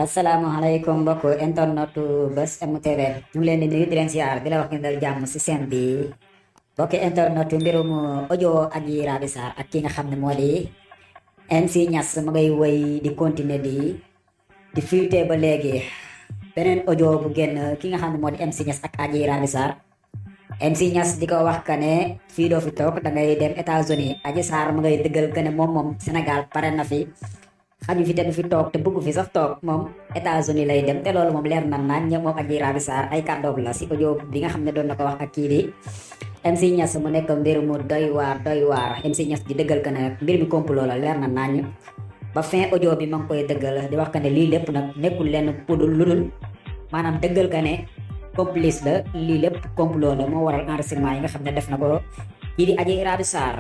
asalaamaaleykum mbokk internetu Buzz M TV ñu ngi leen di nuyu di leen siyaar di la wax ngeen dal jàmm si seen bi mbokki internetu mbirum audio Adji Raby Sarr ak ki nga xam ne moo di MC Niass ma ngay woy di continuer di fuité ba léegi beneen audio bu génn ki nga xam ne moo di MC Niass ak Adji Raby Sarr MC Niass di ko wax ka ne fii doo fi toog da ngay dem États-Unis Adji Sarr ma ngay dëggal ka ne moom Sénégal pare na fi xaju fi te du fi toog te bëgg fi sax toog moom États-Unis lay dem te loolu moom leer na naan ñoom moom Adji Raby Sarr ay kàddoom la si audio bi nga xam ne doon na ko wax ak kii di MC Niass mu nekk mbir mu doy waar MC Niass di dëggal ka ne mbir mi complot la leer na naañ ba fin audio bi ma ngi koy dëggal di wax ka ne lii lépp nag nekkul lenn pudul lu dul maanaam dëggal ka ne complice la lii lépp complot la moo waral enregistrement yi nga xam ne def na ko kii di Adji Raby Sarr